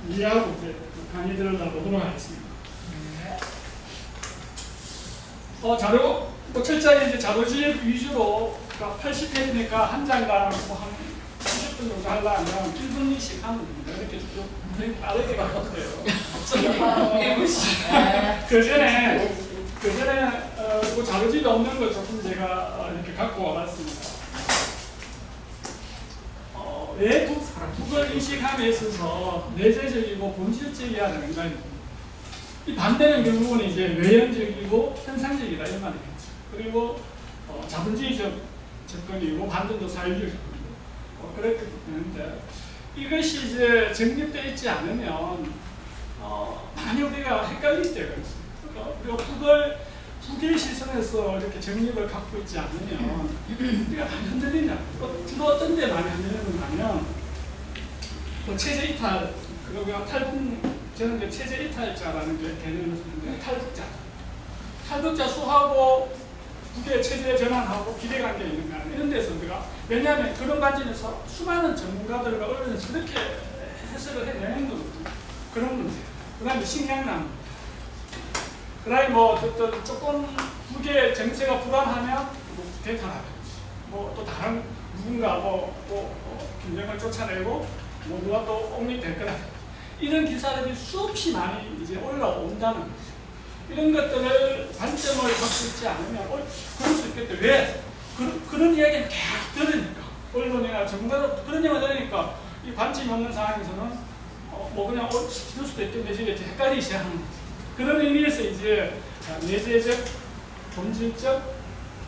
이해하고 이제 강의 들어가보도록 하겠습니다. 자료, 철자에 이제 자료집 위주로, 그러니까 80페이지니까 한 장당 뭐한 30분 정도 하려면 1분씩 하면 됩니다. 이렇게 쭉 빠르게 가도 돼요. 그 전에 그 자료집이 없는 거 조금 제가 이렇게 갖고 와봤습니다. 왜 북을 인식함에 있어서 내재적이고 본질적이어야 되는가? 이 반대는 결국은 이제 외형적이고 현상적이다 이 말이겠죠. 그리고 자본주의적 접근이고 반대도 사회주의 접근이고 그렇게 되는데 이것이 이제 정립되어 있지 않으면 많이 우리가 헷갈릴 때가 있어요. 그리고 북을 두 개의 시선에서 이렇게 정립을 갖고 있지 않으면 우리가 많이 흔들린다. 주로 어떤 데 많이 흔들리는 하면 체제 이탈, 그리고 저는 체제 이탈자라는 개념을 쓰는데 탈북자. 탈북자 수하고 국외 체제 전환하고 기대관계 있는 거 아니에요. 이런 데서 우리가 왜냐하면 그런 관점에서 수많은 전문가들과 언론에서 그렇게 해석을 해내는 거거든요. 그런 문제. 그 다음에 식량난. 그 다음에 조금 국외 정세가 불안하면 대탈하든지 또 다른 누군가 김정을 쫓아내고 누가 또 옹립될 거다. 이런 기사들이 수없이 많이 이제 올라온다는 거죠. 이런 것들을 관점을 갖고 있지 않으면 그럴 수 있겠다. 왜? 그런 이야기를 계속 들으니까 언론이나 전문가들 그런 얘기를 들으니까 이 관점이 없는 상황에서는 그냥 들을 수도 있겠는데 이제 헷갈리기 시작하는 거죠. 그런 의미에서 이제 내재적, 본질적,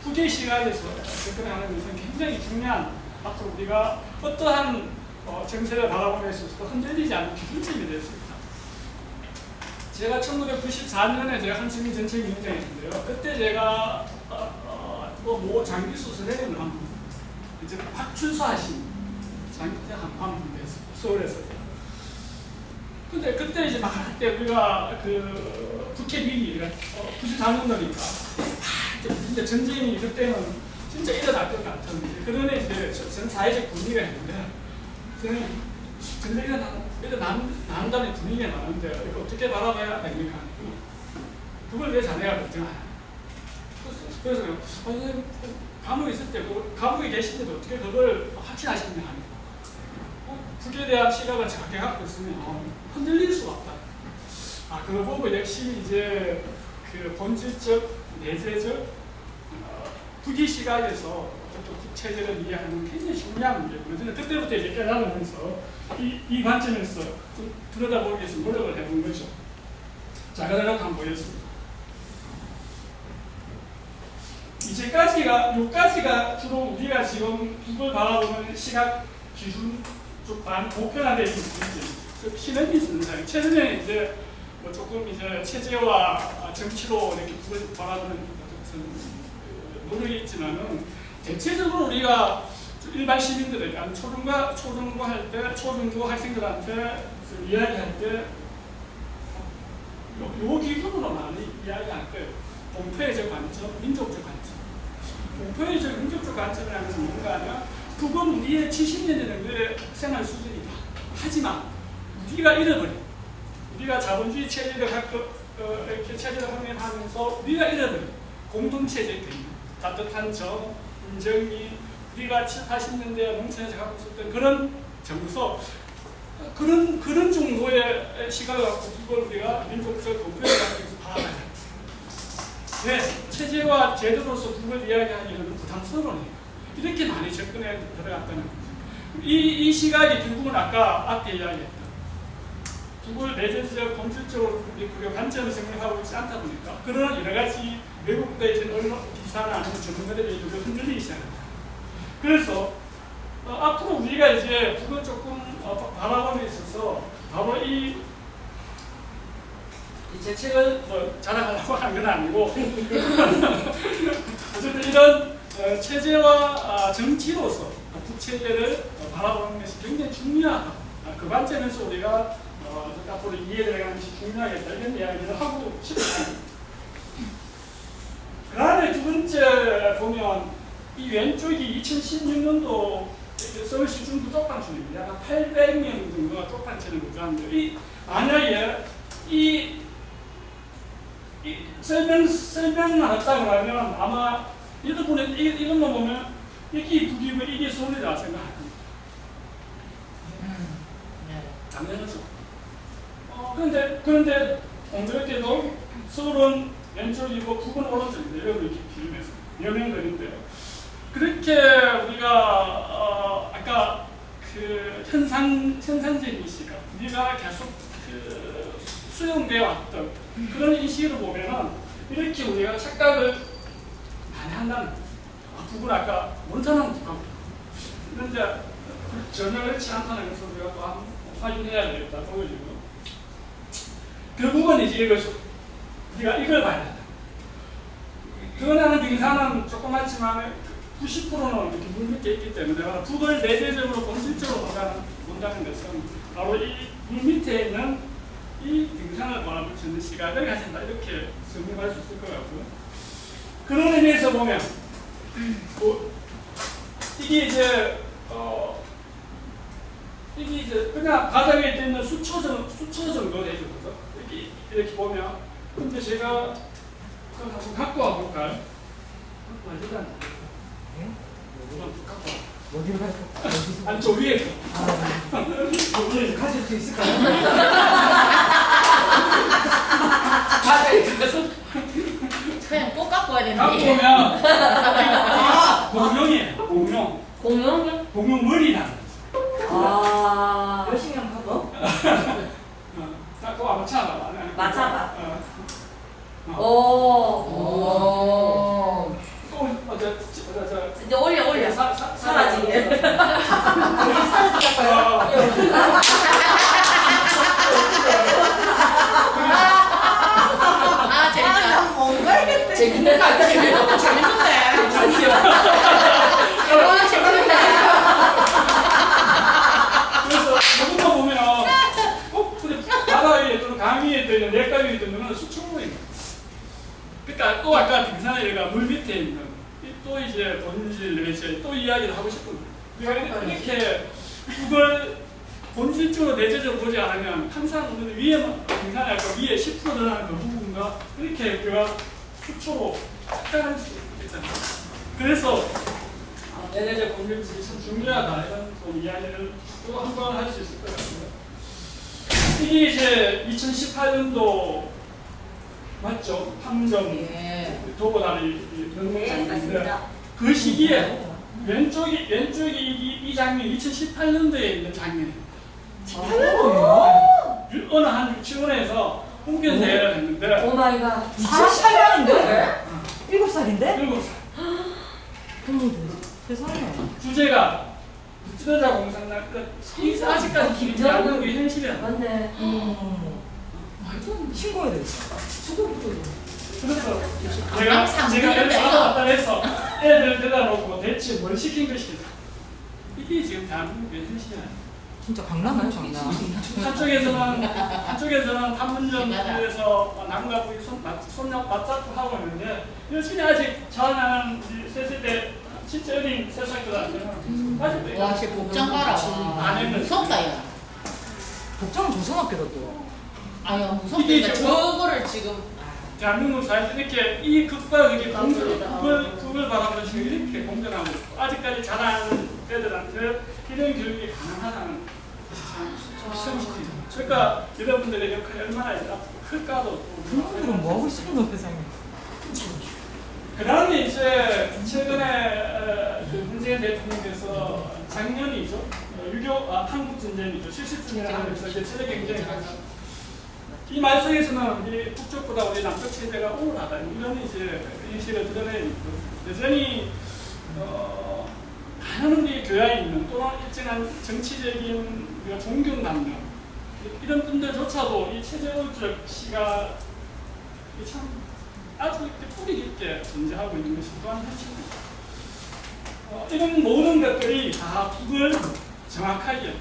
후계 시각에서 접근하는 것은 굉장히 중요한 앞으로 우리가 어떠한 정세를 바라보는 데 있어서 흔들리지 않는 기준점이 될 수 있다. 제가 1994년에 제가 한승민 전체위원장이 했는데요. 그때 제가 장기수 선생님을 한 분, 이제 박춘수하신 장기수 한분 됐어요. 서울에서. 근데 그때 이제 막 할 때 우리가 그 국회 비리, 94년도니까 진짜 전쟁이 그때는 진짜 일어날 것 같았는데 그러네 이제 전 사회적 분위기가 있는데 저는 전쟁이 일어난다는 분위기가 나는데 이거 어떻게 바라봐야 됩니까? 그걸 왜 자네가 걱정하냐? 그래서 감옥에 있을 때 감옥에 계실 때도 어떻게 그걸 확신하시느냐 하니까 북에 대한 시각을 작게 갖고 있으면 흔들릴 수가 없다. 그거 보고 역시 이제 그 본질적, 내재적 북의 시각에서 북 체제를 이해하는 굉장히 중요한 문제고요. 저는 그때부터 이제 깨달으면서 이 관점에서 좀 들여다보기 위해서 노력을 해본 거죠. 자, 그대로 한번 보겠습니다. 요까지가 주로 우리가 지금 북을 바라보는 시각 기준 좀 많이 보편화되어 있는 부분이죠. 신뢰이 있는 사람. 최근에 이제 조금 이제 체제와 정치로 이렇게 북을 바라보는 노력이 있지만은 대체적으로 우리가 일반 시민들에게 초중고 할 때, 초중고 학생들한테 이야기할 때 요 기준으로 많이 이야기할 거예요. 공표의적 관점, 민족적 관점. 공표의적, 민족적 관점이라는 것은 뭔가 하면 그건 우리의 70년 정도의 생활 수준이다. 하지만 우리가 잃어버린, 우리가 자본주의 체제를 이렇게 체제를 확립하면서 우리가 잃어버린 공동체적 개념, 따뜻한 정, 인정이, 우리가 70, 80년대 농촌에서 갖고 있었던 그런 정서, 그런 정도의 시각을 갖고 그걸 우리가 민족적 공표를 갖고 있어서 바라봐야 돼. 왜? 체제와 제도로서 그걸 이야기하기는 부담스러우니까. 이렇게 많이 접근해 들어갔다는 거죠. 이 시각이 결국은 아까 앞에 이야기했던 북을 내재적, 본질적으로 우리가 관점을 정립하고 있지 않다 보니까 그런 여러 가지 외국의 언론 기사나 아니면 전문가들이 흔들리기 시작합니다. 그래서 앞으로 우리가 이제 북을 조금 바라보는 데 있어서 바로 제 책을 자랑하려고 하는 건 아니고 어쨌든 이런 체제와 정치로서 북체제를 바라보는 것이 굉장히 중요하다. 그 관점에서 우리가 앞으로 이해되어가는 것이 중요하겠다. 이런 이야기를 하고 싶습니다. 그 다음에 두 번째 보면 이 왼쪽이 2016년도 서울시 중부 쪽방촌입니다. 약 800명 정도가 쪽방촌을 거주하는데 만약에 이 설명만 했다고 하면 아마 이것만 보면 이게 북이고 이게 서울이다 생각할 겁니다. 당연하죠. 그런데 공교롭게도 서울은 왼쪽이고 북은 오른쪽인데 이렇게 비례해서 여명거리인데요. 그렇게 우리가 아까 그 현상적인 시각, 우리가 계속 그 수용되어 왔던 그런 인식으로 보면은 이렇게 우리가 착각을 많이 한다는 거죠. 북은 아까 원산은 북하고 그런데 전혀 그렇지 않다는 것을 우리가 또 한번 확인해야 되겠다 보여지고 결국은 이제 우리가 이걸 봐야 된다. 드러나는 빙산은 조그맣지만 90%는 이렇게 물 밑에 있기 때문에 북을 내재적으로 본질적으로 본다는 것은 바로 이 물 밑에 있는 이 빙산을 바라보는 시각을 가진다. 이렇게 설명할 수 있을 것 같고요. 그런 의미에서 보면 이게 이제 그냥 바닥에 있는 수초 정도 되죠. 이렇게 보면 근데 제가 그걸 한번 갖고 와볼까요? 어디로 갈까? 아니 저 위에 어디로 가질 수 있을까요? 바닥에 들어서 그냥 꼭 갖고 와야 갖고 되는데. 오면 공룡이에요. 공룡이요? 공룡 머리라는 아. 열심히 한번 하고. 갖고 와 맞춰봐. 맞춰봐. 오. 오. 이제 올려. 사라지게. 아, 재밌다. 뭔가 이랬대. 재밌는 거 아니에요? 재밌는데. 아, 재밌는데. 그래서 저것만 보면 근데 바다에 또는 강위에 있는 냇가위에 있는 건 수초로입니다. 그러니까 또 아까 빙산에 얘가 물 밑에 있는 또 이제 본질 내재 또 이야기를 하고 싶은 거예요. 이렇게 그걸 본질적으로 내재적으로 보지 않으면 항상 우리는 위에만 빙산에 아까 위에 10% 들어가는 그 부분과 이렇게 우리가 수초로 착각할 수 있잖아요. 그래서 내재적 본질이 참 중요하다 이런 또 이야기를 또 한 번 할 수 있을 것 같습니다. 이게 이제 2018년도 맞죠? 함정 도보다리 연극장인데 그 시기에 왼쪽이 이 장면이 2018년도에 있는 장면입니다. 18년도예요? 어느 한 유치원에서 홍변 대회를 했는데 오 마이 갓. 48년인데? 7살인데? 7살 세상에. 주제가 찌르자 공산당 아직까지 김정은이 현실이야. 맞네. 신고해야 되겠어. 그래서 제가 애를 왔다 해서 애들 데려다 놓고 대체 뭘 시킨 것이다. 이게 지금 대한민국의 현실이야. 진짜 강남이에요, 강남. 한쪽에서는 판문점에서 남과 북이 손잡 맞잡고 하고 있는데 여전히 아직 자라나는 세세대 진짜 어린 세상들한테는 아직도 와, 진짜 복장 봐라. 안 했는 무섭다, 야. 복장은 조선학교다 또. 아유, 이게 무섭다. 이제 저거를 지금. 대한민국 사회에서 이렇게 이 극과 극이 그걸 바라보는 식으로 이렇게 공존하고 있고 아직까지 자라는 애들한테 이런 교육이 가능하다는 것이 참 시험시키죠. 그러니까 여러분들의 역할이 얼마나 클까도 그분들은 뭐하고 있어요, 너 세상에. 그 다음에 이제 최근에 문재인 대통령께서 작년이죠. 한국전쟁이죠. 실시전쟁을 하면서 이제 세계 경쟁을 하죠. 이 말씀에서는 우리 북쪽보다 우리 남쪽 체제가 우월하다 이런 이제 인식을 드러내고 여전히 많은 우리 교양이 있는 또는 일정한 정치적인 우리가 존경받는 이런 분들조차도 이 체제의적 시각이 참 아주 이렇게 뿌리 깊게 존재하고 있는 것이 또한 현실입니다. 이런 모든 것들이 다 북을 정확하게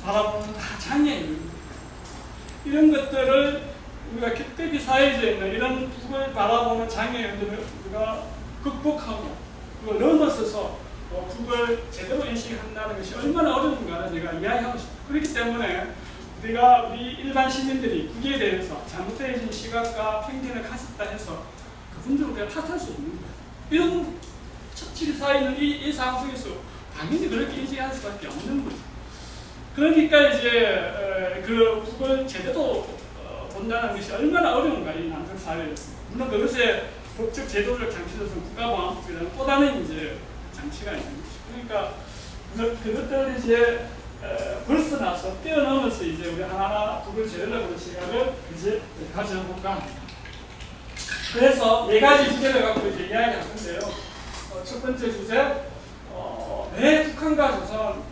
바라보는 다 장애입니다. 이런 것들을 우리가 격대비 사회에 있는 이런 북을 바라보는 장애를 우리가 극복하고 그걸 넘어서서 북을 제대로 인식한다는 것이 얼마나 어려운가를 제가 이야기하고 싶어요. 그렇기 때문에 우리 일반 시민들이 북에 대해서 잘못되어진 시각과 편견을 가졌다 해서 그분들을 우리가 탓할 수 없는 거예요. 이런 척칠 사이는 이 상황 속에서 당연히 그렇게 인식할 수밖에 없는 거죠. 그러니까 이제 그 북을 제대로 본다는 것이 얼마나 어려운가 이 남북 사회에서. 물론 그것에 법적 제도적 장치로서 국가보안법이라는 또 다른 이제 장치가 있는 거죠. 그러니까 그것들을 이제 벗어나서 뛰어넘어서 이제 우리 하나하나 북을 제대로 보는 시각을 이제 가져볼까 합니다. 그래서 네 가지 주제를 갖고 이제 이야기할 건데요. 첫 번째 주제, 왜 북한과 조선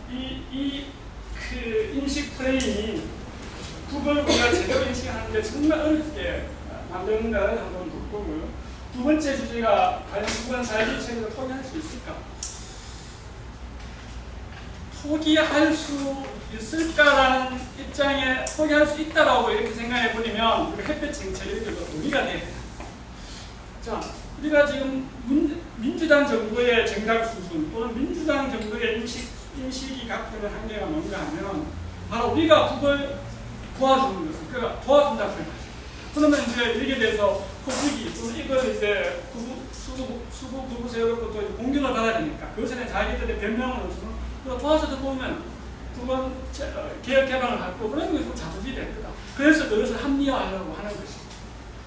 그 인식 프레임이 북을 우리가 제대로 인식하는데 정말 어렵게 만드는가를 한번 볼 거고요. 두 번째 주제가 과연 북한 사회주의 체제를 포기할 수 있을까? 포기할 수 있을까라는 입장에 포기할 수 있다라고 이렇게 생각해 보면 우리 햇볕 정책 이렇게 논의가 돼요. 자, 우리가 지금 민주당 정부의 정당 수준 또는 민주당 정부의 인식이 갖고 있는 한계가 뭔가 하면 바로 우리가 북을 도와주는 것을 그러니까 도와준다고 생각하죠. 그러면 이제 이렇게 돼서 포기기 또는 이걸 이제 수구 부부 세우고 또 공격을 받아야 되니까 그것에 자기들의 변명으로서는 도와줘도 보면 북은 개혁 개방을 갖고 그러면 그 자부지 될 거다. 그래서 그것을 합리화하려고 하는 것이죠.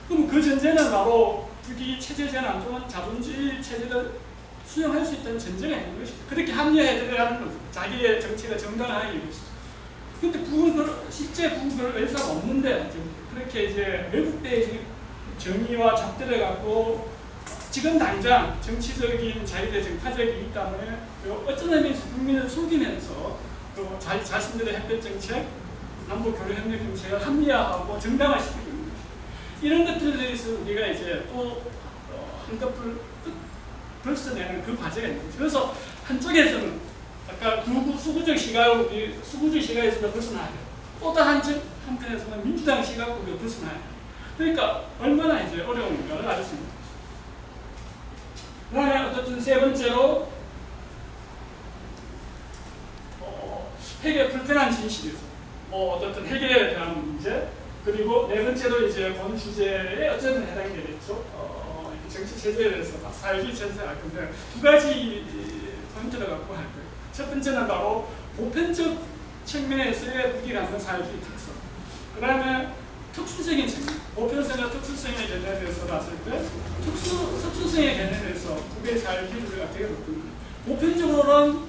그럼 그 전제는 바로 북이 체제 제한 또는 자본주의 체제를 수용할 수 있다는 전제가 있는 것이죠. 그렇게 합리화해야 거죠. 자기의 정치가 정당하기 위해서. 근데 북은 실제 북은 그럴 의사가 없는데 그렇게 이제 외국대의 정의와 잣대를 갖고 지금 당장 정치적인 자유의 정파적이 있기 때문에 어떤 의미에서 국민을 속이면서 또 자신들의 햇볕 정책, 남북 교류협력 정책을 합리화하고 정당화시키고 있는 것이죠. 이런 것들에 대해서 우리가 이제 또 한꺼풀 벌써내는 그 과제가 있는 거죠. 그래서 한쪽에서는 아까 수구적 시각에서 벗어나야 돼요. 또 다른 한편에서는 민주당 시각으로 벗어나야 돼요. 그러니까 얼마나 이제 어려운가를 알 수 있는 거죠. 그다음에 어쨌든 세 번째로 핵의 불편한 진실에서 어쨌든 핵에 대한 문제 그리고 네 번째로 이제 본 주제에 어쨌든 해당이 되겠죠. 정치 체제에 대해서 사회주의 체제를 할 건데 두 가지 포인트를 갖고 할 거예요. 첫 번째는 바로 보편적 측면에서의 북이 갖는 사회주의 특성. 그 다음에 특수적인 측면, 보편성과 특수성의 개념에서 봤을 때 특수성의 개념에서 북의 사회주의를 어떻게 볼 건가. 보편적으로는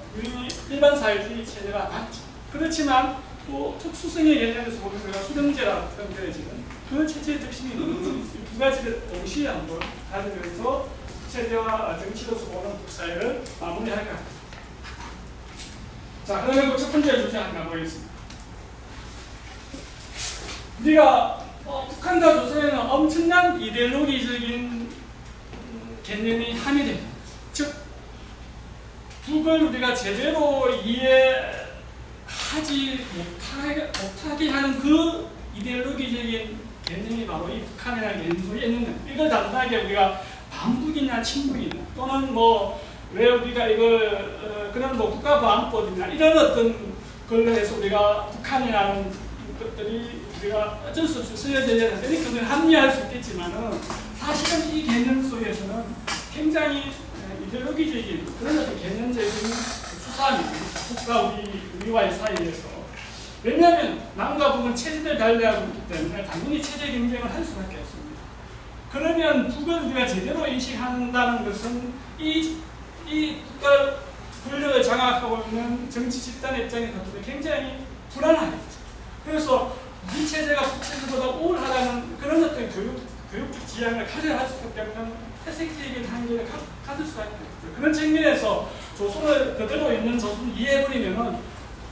일반 사회주의 체제가 맞죠. 그렇지만 또 특수성의 개념에서 보면 우리가 수령제라고 표현되어지는 그 체제의 특징이 있는 두 가지를 동시에 한번 가지면서 체제와 정치로서 보는 북사회를 마무리할 것 같습니다. 자, 그러면 첫 번째 주제 한번 가보겠습니다. 우리가 북한과 조선에는 엄청난 이데올로기적인 개념이 함유됩니다. 즉, 북을 우리가 제대로 이해하지 못하게 하는 그 이데올로기적인 개념이 바로 이 북한이라는 개념 속에 있는 거예요. 이걸 단순하게 우리가 반북이나 친북이나 또는 왜 우리가 이걸 그런 국가보안법이나 이런 어떤 걸로 해서 우리가 북한이라는 것들이 우리가 어쩔 수 없이 쓰여져야 되니까 그걸 합리화할 수 있겠지만은 사실은 이 개념 속에서는 굉장히 이데올로기적인 그런 어떤 개념적인 수사입니다. 북과 우리와의 사이에서. 왜냐하면 남과 북은 체제를 달리하고 있기 때문에 당연히 체제 경쟁을 할 수밖에 없습니다. 그러면 북을 우리가 제대로 인식한다는 것은 이 국가 권력을 장악하고 있는 정치 집단의 입장에서 굉장히 불안하겠죠. 그래서 우리 체제가 북 체제보다 우월하다는 그런 어떤 교육적 지향을 가져야 할 수밖에 없는 태색적인 한계를 가질 수밖에 없죠. 그런 측면에서 조선을 그대로 있는 조선을 이해해버리면은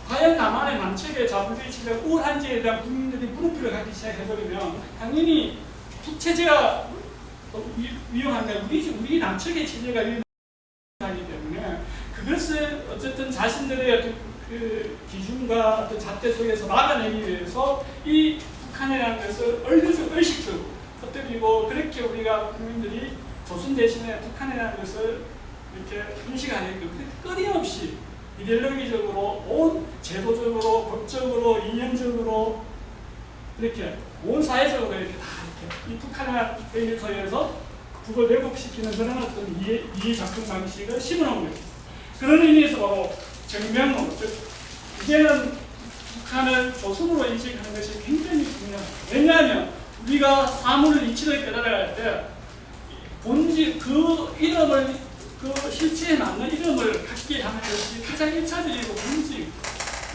과연 남한의 남측의 자본주의 체제가 우월한지에 대한 국민들이 물음표를 갖기 시작해버리면 당연히 북 체제가 위험한데 우리 남측의 체제가 위험하기 때문에 그것을 어쨌든 자신들의 어떤 그 기준과 어떤 잣대 속에서 막아내기 위해서 이 북한이라는 것을 얼식적으로 터뜨리고 그렇게 우리가 국민들이 조선 대신에 북한이라는 것을 이렇게 인식하는 끊임없이 이데올로기적으로, 온 제도적으로, 법적으로, 이념적으로 이렇게 온 사회적으로 이렇게 다 이렇게 이 북한이나 대일서에서 북을 왜곡시키는 그런 어떤 이해 작품 방식을 심어놓은 거죠. 그런 의미에서 바로 정명로, 즉 이제는 북한을 조선으로 인식하는 것이 굉장히 중요합니다. 왜냐하면 우리가 사물의 이치를 깨달아갈 때 본질 그 이름을 그 실체에 맞는 이름을 갖게 하는 것이 가장 1차적이고 본질.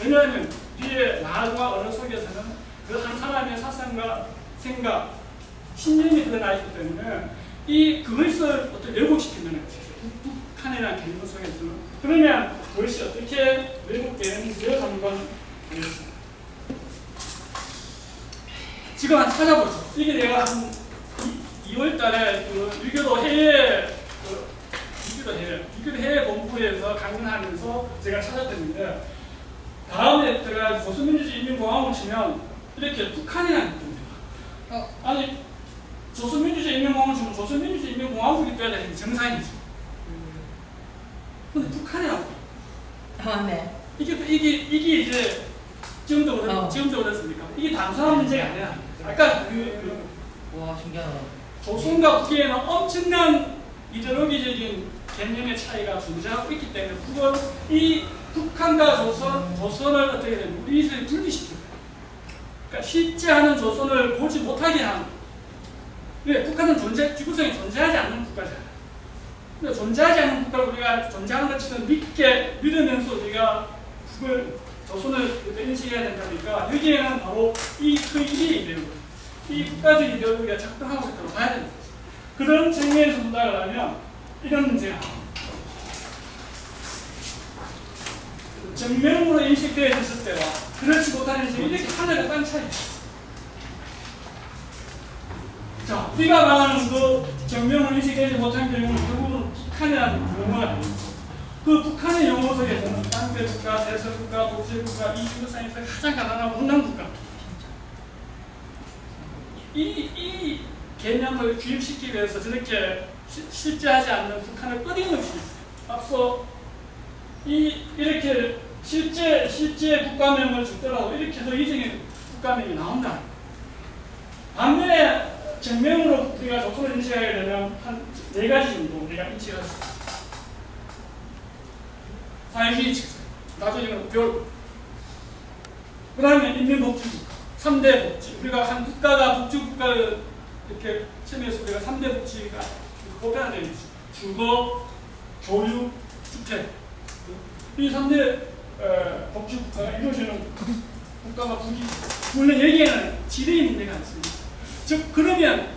왜냐하면 우리의 말과 언어 속에서는 그 한 사람의 사상과 생각, 신념이 드러나 있기 때문에 그것을 어떻게 왜곡시킨다는 것이죠. 북한이라는 개념 속에서는. 그러면 그것이 어떻게 왜곡되는지를 한번 보겠습니다. 지금 한번 찾아보죠. 이게 내가 한 2월 달에 그 유교도 해외 본부에서 강연하면서 제가 찾았는데 다음에 제가 조선민주주의 인민공화국을 치면 이렇게 북한이라는 겁니다. 아니 조선민주주의 인민공화국을 치면 조선민주주의 인민공화국이 돼야 되는 게 정상이죠. 근데 북한이라고. 네. 이게 이제 지금도 그렇습니까? 이게 단순한 문제가 아니라 아까 와 신기하다. 조선과 북에는 엄청난 이데올로기적인 개념의 차이가 존재하고 있기 때문에 이 북한과 조선을 어떻게 되면 우리들이 분리시켜요. 그러니까 실제 하는 조선을 보지 못하게 하는. 왜? 북한은 지구상에 존재하지 않는 국가잖아요. 근데 존재하지 않는 국가를 우리가 존재하는 것처럼 믿으면서 우리가 조선을 인식해야 된다니까 여기에는 바로 그 일이 되는 거예요. 이 국가적 이데올로기가 작동하고 있다고 봐야 되는 거죠. 그런 측면에서 생각을 하면 이런 문제가 정면으로 인식되어 있을 때와 그렇지 못한 인식이 이렇게 하늘과 땅 차이. 자, 우리가 말하는 그 정면으로 인식되지 못한 경우는 결국은 북한이라는 용어가 됩니다. 그 북한의 용어 속에서는 땅대국가, 대서국가, 독재국가, 이중국사에서 가장 가난하고 혼란국가. 이 개념을 주입시키기 위해서 저렇게 실제하지 않는 북한을 끊임없이 앞서 이렇게 실제 국가명을 주더라도 이렇게 더 이정의 국가명이 나온다. 반면에 정명으로 우리가 조선을 인식하게 되면 한 4가지 정도 우리가 인식할 수 있습니다. 사회주의 측정, 나중에 배울. 그 다음에 인민복지국가, 3대 복지. 우리가 한 국가가 복지국가를 이렇게 처음에서 우리가 3대 복지가 보편화되어 있죠. 주거, 교육, 주택. 이 3대 복지국가가 이루어지는 국가가 북이. 물론 여기에는 지리의 문제가 있습니다. 즉, 그러면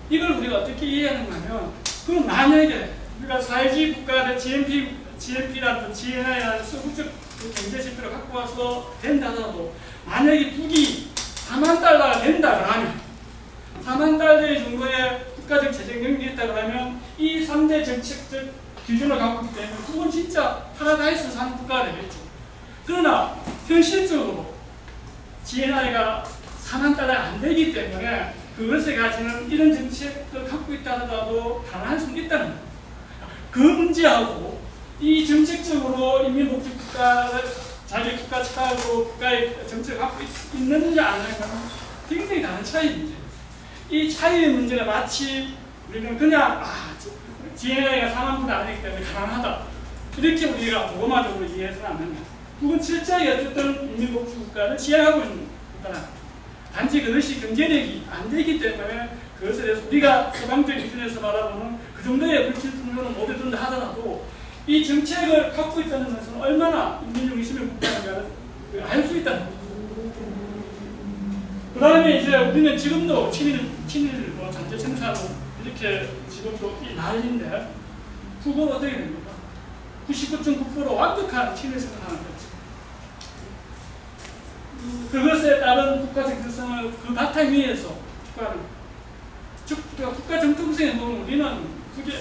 이걸 우리가 어떻게 이해하는가 하면, 그럼 만약에 우리가 사회주의 국가의 GNP라든 GNI라는 서구적 경제 지표를 갖고 와서 된다 하더라도 만약에 북이 4만 달러가 된다 그러면 4만 달러 정도의 국가적 재정 능력이 있다 그러면 이 3대 정책적 기준을 갖고 있기 때문에 그건 진짜 파라다이스 사는 국가가 되겠죠. 그러나 현실적으로 GNI가 4만 달러가 안 되기 때문에 그것에 가지는 이런 정책을 갖고 있다 하더라도 가능할 수는 있다는 거예요. 그 문제하고 이 정책적으로 인민복지국가를 자기 국가 차원으로 국가의 정책을 갖고 있느냐 안 하느냐는 굉장히 다른 차이의 문제입니다. 이 차이의 문제가 마치 우리는 그냥 GNI가 4만 분도 안 되기 때문에 가난하다 이렇게 우리가 도마적으로 이해해서는 안 된다. 그건 실제에 어쨌든 인민복지국가를 지향하고 있는 국가다. 단지 그것이 경제력이 안 되기 때문에 그것에 대해서 우리가 서방적 기준에서 말하고는 그 정도의 불필요는 못 해준다 하더라도 이 정책을 갖고 있다는 것은 얼마나 인민중심의 국가인가를 알 수 있다는 거죠. 그 다음에 이제 우리는 지금도 친일 잔재 생산으로 이렇게 지금도 이 난리인데 그건 어떻게 됩니까? 99.9% 완벽한 친일 생산하는 거죠. 그것에 따른 국가적 특성을 그 바탕 위에서 국가 정통성에 보면 우리는 그게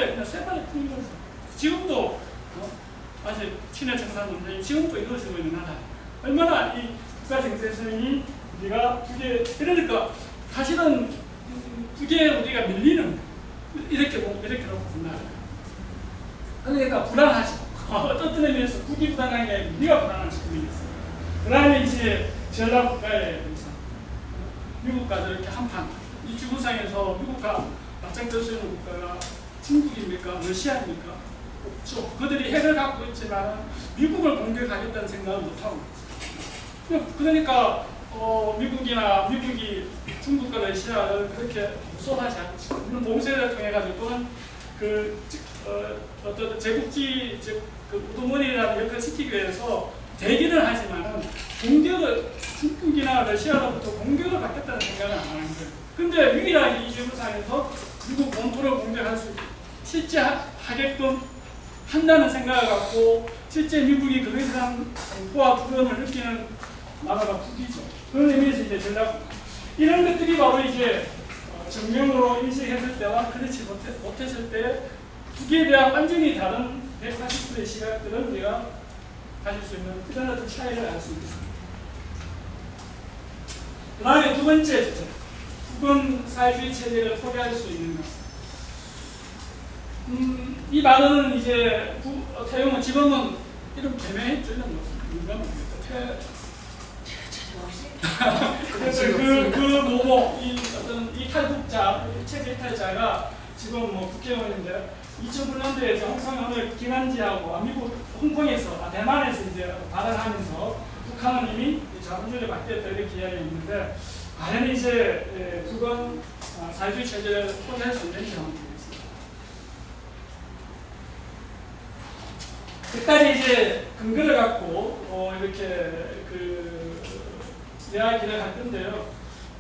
그냥 세발의 뿐인 거죠. 지금도 아직 친일 정산 문제이 지금도 이루어지고 있는 나라. 얼마나 이 국가 정체성이 우리가 그러니까 사실은 그게 우리가 밀리는 이렇게 놓고 본다. 그러니까 불안하죠. 어떤 의미에서 국이 불안한 게 아니고 우리가 불안한 측면이 있어요. 그 다음에 이제 전라국가에 대해서 미국과 이렇게 한판 이 지구상에서 미국과 맞짱뜰 수 있는 국가가 중국입니까? 러시아입니까? 없죠. 그들이 핵을 갖고 있지만 미국을 공격하겠다는 생각을 못하고 있죠. 그러니까 미국이 중국과 러시아를 그렇게 무서워하지 않죠. 이런 봉쇄를 통해 가지고 또는 어떤 제국지 그 우두머리라는 역할을 시키기 위해서 대기를 하지만은 공격을 중국이나 러시아로부터 공격을 받겠다는 생각은 안 하는 거예요. 근데 유일하게 이 지구상에서 미국 본토를 공격할 수 실제 하게끔 한다는 생각을 갖고 실제 미국이 그에 대한 공포와 두려움을 느끼는 나라가 북이죠. 그런 의미에서 이제 이런 것들이 바로 이제 정명으로 인식했을 때와 그렇지 못했을 때 북에 대한 완전히 다른 140도의 시각들을 우리가 가질 수 있는 그런 어떤 차이를 알 수 있습니다. 그 다음에 두 번째 주제, 북은 사회주의 체제를 포기할 수 있는 것. 이 말은 이제 태용은 지금은 이름 개명했죠. 이런 거. 이 탈북자, 체제 이탈자가 지금 뭐 국회의원인데 2009년도에 홍콩을 김한지하고 미국 홍콩에서 대만에서 이제 발언하면서 북한은 이미 자본주의를 맡겼다 이렇게 이야기했는데 과연 이제 북은 사회주의 체제를 포기할 수 있는지 한번 보겠습니다. 끝까지 이제 근거를 갖고 이렇게 이야기를 할 건데요.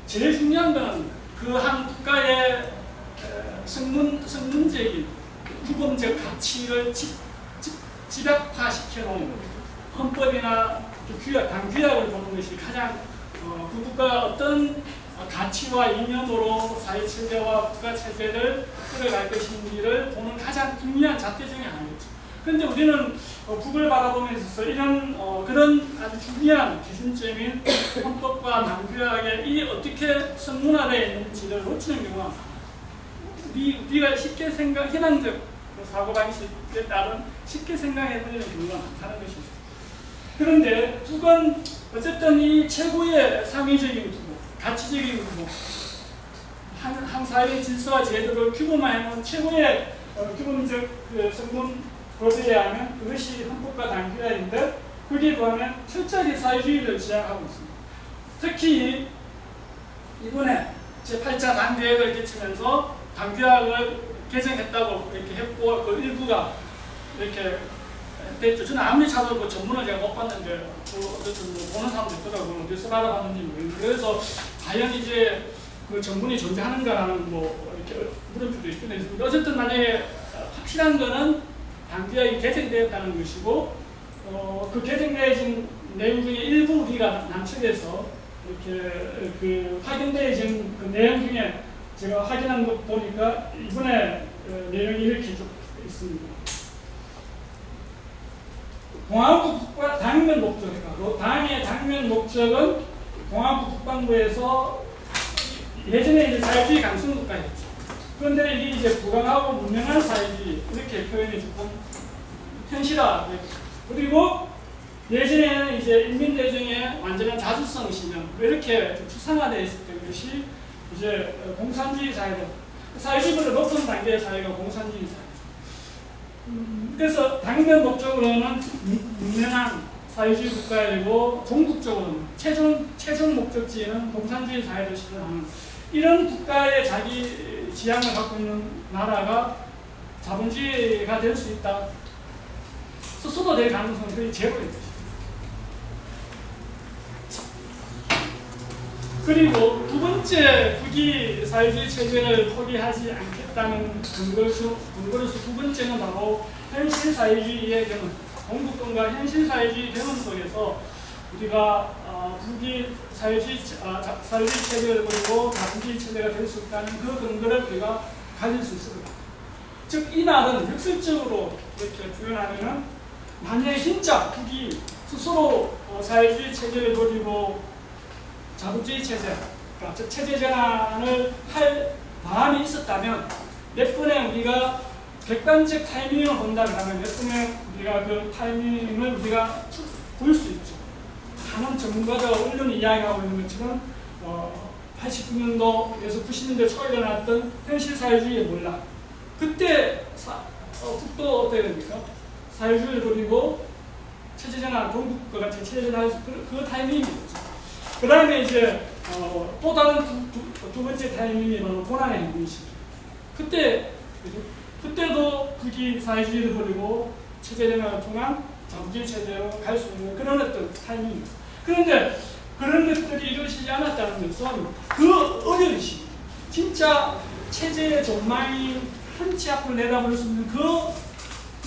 제일 중요한 건 그 한 국가의 성문적인 규범적 가치를 집약화시켜 놓은 헌법이나 규약, 당규약을 보는 것이 가장 그 국가가 어떤 가치와 이념으로 사회체제와 국가체제를 끌어갈 것인지를 보는 가장 중요한 잣대 중에 하나겠죠. 그런데 우리는 북을 바라보면서 이런 그런 아주 중요한 기준점인 헌법과 당규약에 이 어떻게 성문화되어 있는지를 놓치는 경우가 많아요. 우리가 쉽게 희망적 사고방식에 따른 쉽게 생각해보는 경우가 많다는 것이죠. 그런데 북은 어쨌든 이 최고의 상위적인 구조, 가치적인 구조, 한 사회의 질서와 제도를 규범하는 최고의 규범적 성문 거기에 하면 그것이 헌법과 당규약인데 거기에 보면 철저하게 사회주의를 지향하고 있습니다. 특히 이번에 제8차 당계획을 거치면서 당규약을 개정했다고 이렇게 했고 그 일부가 이렇게 됐죠. 저는 아무리 찾아도 전문을 제가 못 봤는데 어쨌든 뭐 보는 사람도 있더라고요. 어디서 받아봤는지 모르겠는데 그래서 과연 이제 그 전문이 존재하는가라는 뭐 이렇게 물음표도 있긴 했습니다. 어쨌든 만약에 확실한 거는 당규약이 개정되었다는 것이고 그 개정되어진 내용 중에 일부 우리가 남측에서 이렇게 확인되어진 그 내용 중에 제가 확인한 것 보니까 이번에 내용이 이렇게 있습니다. 공화국 국가 당면 목적이고 당의 당면 목적은 공화국 국방부에서 예전에 이제 자유주의 강성 국가였죠. 그런데 이게 이제 부강하고 문명한 사회주의 이렇게 표현이 조금 현실화. 그리고 예전에는 이제 인민대중의 완전한 자주성 신념 이렇게 추상화되어 있었던 것이 이제 공산주의 사회다. 사회주의보다 높은 단계의 사회가 공산주의 사회죠. 그래서 당면 목적으로는 문명한 사회주의 국가이고 종국적으로는 최종 목적지는 공산주의 사회를 실현하는 이런 국가의 자기 지향을 갖고 있는 나라가 자본주의가 될 수 있다. 스스로 될 가능성이 거의 제로인 것이죠. 그리고 두 번째 북이 사회주의 체제를 포기하지 않겠다는 근거로서 두 번째는 바로 현실 사회주의의 경험, 동북권과 현실 사회주의 경험 속에서 우리가 북이 사회주의 체제를 그리고 자본주의 체제가 될 수 있다는 그 근거를 우리가 가질 수 있을 것 같아요. 즉, 이 말은 역설적으로 이렇게 표현하면 만약에 진짜 북이 스스로 사회주의 체제를 버리고 자본주의 체제, 그러니까 체제 전환을 할 마음이 있었다면 몇 번에 우리가 객관적 타이밍을 본다 그러면 예컨대 우리가 그 타이밍을 우리가 볼 수 있죠. 많은 전문가들 언론이 이야기하고 있는 것처럼 89년도에서 90년대 초에 일어났던 현실사회주의의 몰락. 그때 국도 어떻게 됩니까? 사회주의를 버리고 체제전환, 동국과 같이 체제전환해서 그 타이밍이죠. 그 다음에 이제 또 다른 두 번째 타이밍이 바로 고난의 행군이시죠. 그때도 국이 사회주의를 버리고 체제전환을 통한 자본주의 체제로 갈 수 있는 그런 어떤 타이밍입니다. 그런데 그런 것들이 이루어지지 않았다는 것은 그 어려운 시기, 진짜 체제의 전망이 한치 앞을 내다볼 수 있는 그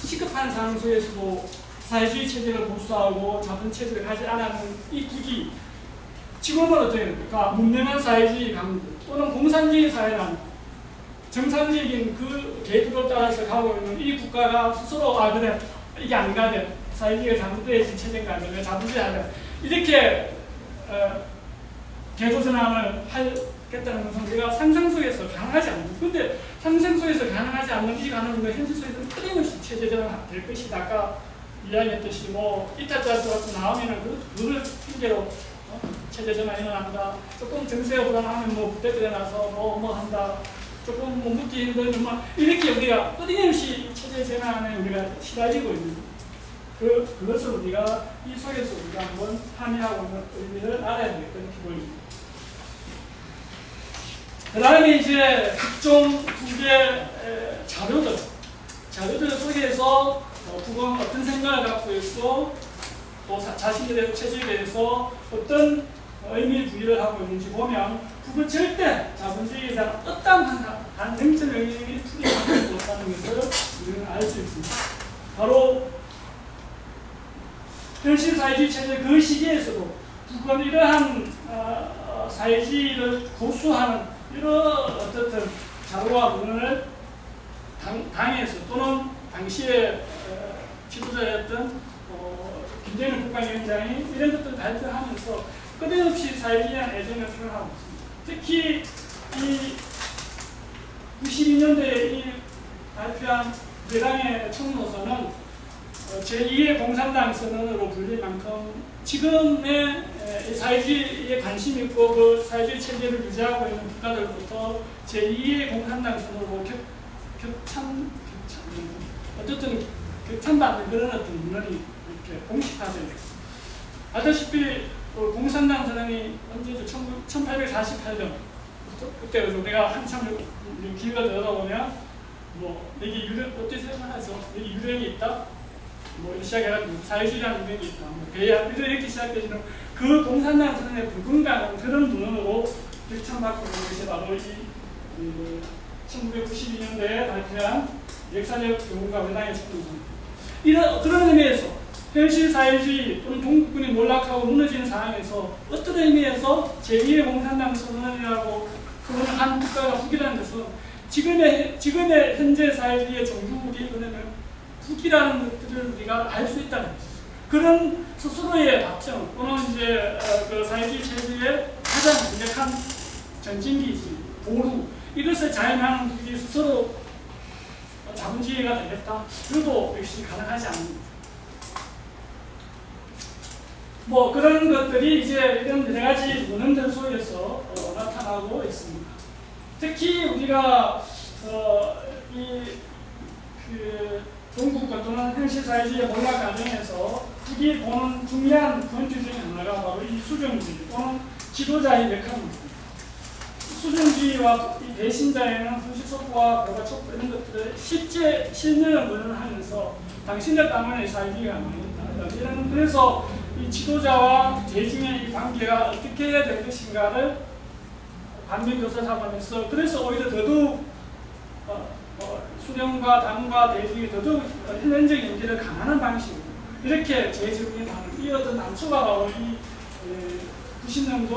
시급한 상황 속에서도 사회주의 체제를 보수하고 자본 체제를 가지 않았는 이 국이 지금은 어떻게 됩니까? 문명한 사회주의 강국 또는 공산주의 사회라는 정상적인 그 궤도를 따라서 가고 있는 이 국가가 스스로 그래 이게 안 가대 사회주의가 잘못되어진 체제가 아니라 자본주의 하려 이렇게 궤도 전환을 하겠다는 것은 우리가 상상 속에서 가능하지 않는. 근데 상상 속에서 가능하지 않는 이 가능은 현실 속에서는 끊임없이 체제 전환 될 것이다. 아까 이야기했듯이 뭐 이타짜스 같은 나오면은 그걸 핑계로 체제 전환 일어난다. 조금 정세가 불안하면 뭐 부대 일어나서 뭐 한다. 조금 뭐 묻기 힘든 뭐 이렇게 우리가 끊임없이 체제 전환에 우리가 시달리고 있는. 그것을 우리가 이 속에서 우리가 한번 함의하고 있는 의미를 알아야 되겠다는 기본입니다. 그 다음에 이제 각종 국의 자료들 속에서 국은 어떤 생각을 갖고 있고 또 자신에 대해서 체제에 대해서 어떤 의미 부여를 하고 있는지 보면 국은 절대 자본주의에 대한 어떠한 단 0.01mm 투입하지 못하는 것을 우리는 알 수 있습니다. 바로 현실 사회주의 체제 그 시기에서도 국은 이러한 사회주의를 고수하는 이런 어떻든 자료와 문헌을 당에서 또는 당시에 지도자였던 김정일 국방위원장이 이런 것들을 발표하면서 끊임없이 사회주의에 대한 애정을 표현하고 있습니다. 특히 이 92년도에 이 발표한 대당의 청노서는 제2의 공산당 선언으로 불릴 만큼 지금의 사회주의에 관심 있고 그 사회주의 체제를 유지하고 있는 국가들부터 제2의 공산당 선언으로 어쨌든 격찬받는 그런 어떤 문헌이 이렇게 공식화되어 있습니다. 알다시피 공산당 선언이 언제죠? 1848년 그때 우리가 한참 기회가 되다 보면 뭐 여기 유령 어떻게 생각하죠? 여기 유령이 있다. 뭐 시작해가지고 사회주의라는 유행이 있다. 뭐 대야 이렇게 시작되는 그 공산당 선언의 불건강한 그런 문헌으로 격찬받고 있는 것이 바로 이 1992년도에 발표한 역사적 교훈과 원당의 청노서입니다. 그런 의미에서 현실 사회주의 또는 동국군이 몰락하고 무너지는 상황에서 어떤 의미에서 제2의 공산당 선언이라고 그거는 한 국가가 국이라는 것은 지금의 현재 사회주의의 정규국이 그러면 국이라는 것들을 우리가 알 수 있다는 거죠. 그런 스스로의 답정 또는 이제 그 사회주의 체제의 가장 강력한 전진기지 보루 이것을 자행하는 국이 스스로 자본주의가 되겠다. 그것도 역시 가능하지 않습니다. 뭐 그런 것들이 이제 이런 여러 가지 문헌들 속에서 나타나고 있습니다. 특히 우리가 동국과 또는 현실 사회주의의 몰락 과정에서 국이 보는 중요한 본질 중에 하나가 바로 이 수정주의 또는 지도자의 역할입니다. 수정주의와 이 배신자에는 현실 촉구와 결과 촉구 이런 것들을 실제 실명을 문헌하면서 당신의 땅안의 사회주의가 아니었다. 그래서 이 지도자와 대중의 이 관계가 어떻게 해야 될 것인가를 반면교사 잡아내서 그래서 오히려 더더욱 수령과 당과 대중이 더더욱 혈연적 연계를 강화하는 방식으로 이렇게 재정립하는 이 어떤 난초가 바로 이 90년도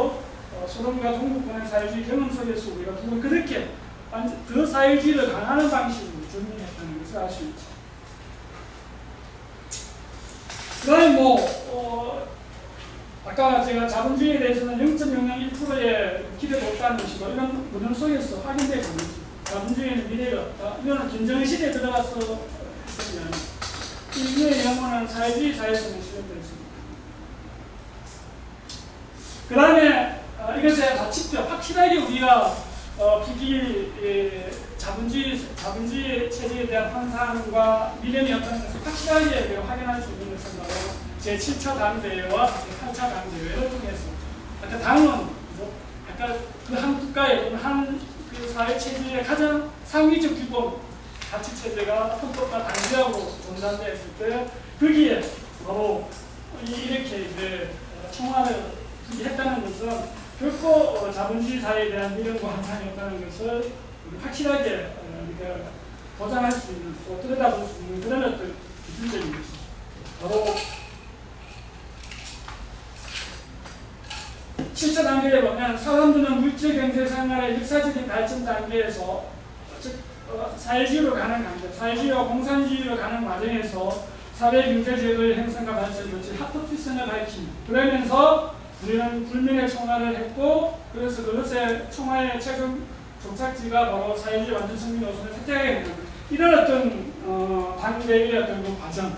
소련과 동국권의 사회주의 경험 속에서 우리가 보면 그렇게 더 사회주의를 강화하는 방식으로 정리했다는 것을 알 수 있죠. 그 다음에 아까 제가 자본주의에 대해서는 0.001%의 기대도 없다는 것이고 이런 문헌 속에서 확인되고 있습니다. 자본주의는 미래가 없다. 이거는 김정시대에 들어가서 했으면 인류의 영혼은 사회주의 사회성에 시작되었습니다. 그 다음에 이것에 마침표 확실하게 우리가 북이 자본주의 체제에 대한 환상과 미래이 없다는 것을 확실하게 확인할 수 있는 것은 바로 제7차 당대회와 제8차 당대회를 통해서 아까 당은 아까 그 한 국가의 또는 한 그 사회 체제의 가장 상위적 기본 가치 체제가 헌법과 당대하고 전달되었을 때 거기에 바로 이렇게 이제 총알을 했다는 것은 결코 자본주의 사회에 대한 미련과 환상이 없다는 것을 확실하게 우리가 보장할 수 있는, 또 들여다볼 수 있는 그런 어떤 기준적인 것이죠. 바로 7차 단계에 보면 사람들은 물질 경제 생활의 역사적인 발전 단계에서 즉 사회주의로 가는 관계, 사회주의와 공산주의로 가는 과정에서 사회 경제제도의 형성과 발전이 마치 합법질서를 밝힙니다. 그러면서 우리는 불명예 총알을 했고, 그래서 그것의 총알의 최종 종착지가 바로 사회주의 완전 승리 노선을 선택하게 되는 이런 어떤 단계의 어떤 그 과정.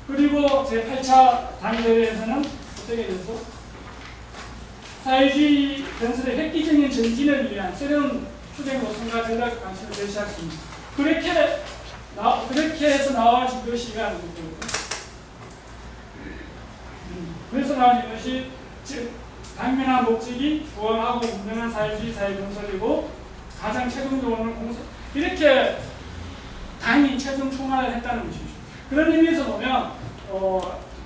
그리고 제8차 단계에서는 어떻게 돼서 사회주의 건설의 획기적인 전진을 위한 새로운 투쟁 노선과 전략 방식을 제시했습니다. 그렇게 해서 나와진 것이 아니고, 그래서 나와진 것이 즉 당면한 목적이 부강하고 분명한 사회주의 사회 건설이고 가장 최종적으로는 공사 이렇게 당이 최종 총괄을 했다는 것이죠. 그런 의미에서 보면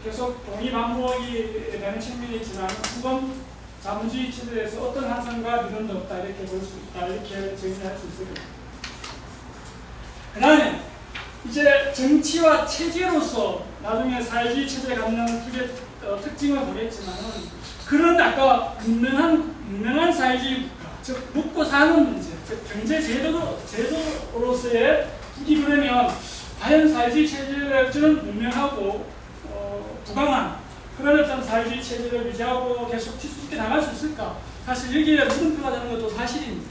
계속 동의반복이 되는 측면이 있지만 그건 자본주의 체제에서 어떤 환상과 미련도 없다 이렇게 볼 수 있다 이렇게 정리할 수 있을 겁니다. 그 다음에 이제 정치와 체제로서 나중에 사회주의 체제가 갖는 특징을 보겠지만은 그런 아까 문명한 사회주의 국가, 즉 묵고 사는 문제, 즉 경제 제도로서의 북이 그러면 과연 사회주의 체제를 문명하고 부강한 그런 어떤 사회주의 체제를 유지하고 계속 지속시켜 나갈 수 있을까? 사실 여기에 물음표가 되는 것도 사실입니다.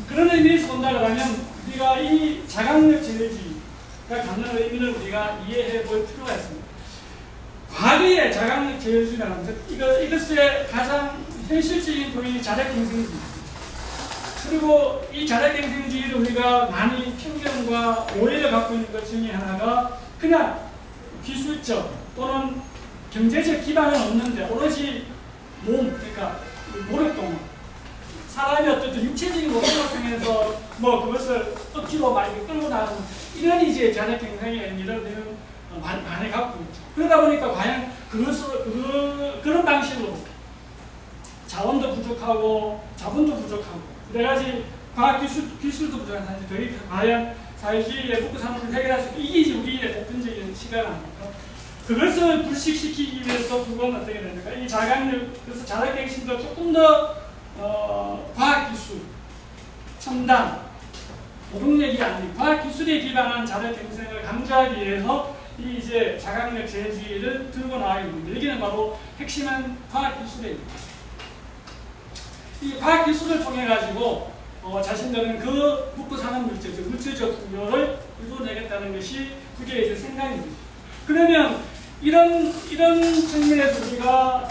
그런 의미에서 본다면 우리가 이 자강력 제도주의가 갖는 의미를 우리가 이해해 볼 필요가 있습니다. 과거의 자강력 제도주의라는 것, 이것의 가장 현실적인 도인이 자력경쟁주의입니다. 그리고 이 자력경쟁주의를 우리가 많이 편견과 오해를 갖고 있는 것 중에 하나가 그냥 기술적 또는 경제적 기반은 없는데 오로지 그러니까 노력동원, 사람이 어떤 육체적인 노력을 통해서 그것을 억지로 막 끌고 나가는 이런 이제 자력경쟁의 의미를 많이 갖고 있죠. 그러다 보니까 과연 그런 방식으로 자원도 부족하고 자본도 부족하고 여러 가지 과학 기술도 부족한 사실 저희 과연 사회주의의 묵고 사는 걸 해결할 수 있고 이게 우리의 보편적인 시각 아닙니까? 그것을 불식시키기 위해서 그건 어떻게 됩니까? 이 자강력, 그래서 자력갱신도 조금 더 과학기술, 첨단, 노동력이 아닌 과학기술에 기반한 자력갱생을 강조하기 위해서 이 이제 자강력 제주의를 들고 나가게 됩니다. 여기는 바로 핵심은 과학기술입니다. 이 과학기술을 통해 가지고 자신들은 그 묵고 사는 물질적 풍요를 이루어내겠다는 것이 그게 이제 생각입니다. 그러면 이런 측면에서 우리가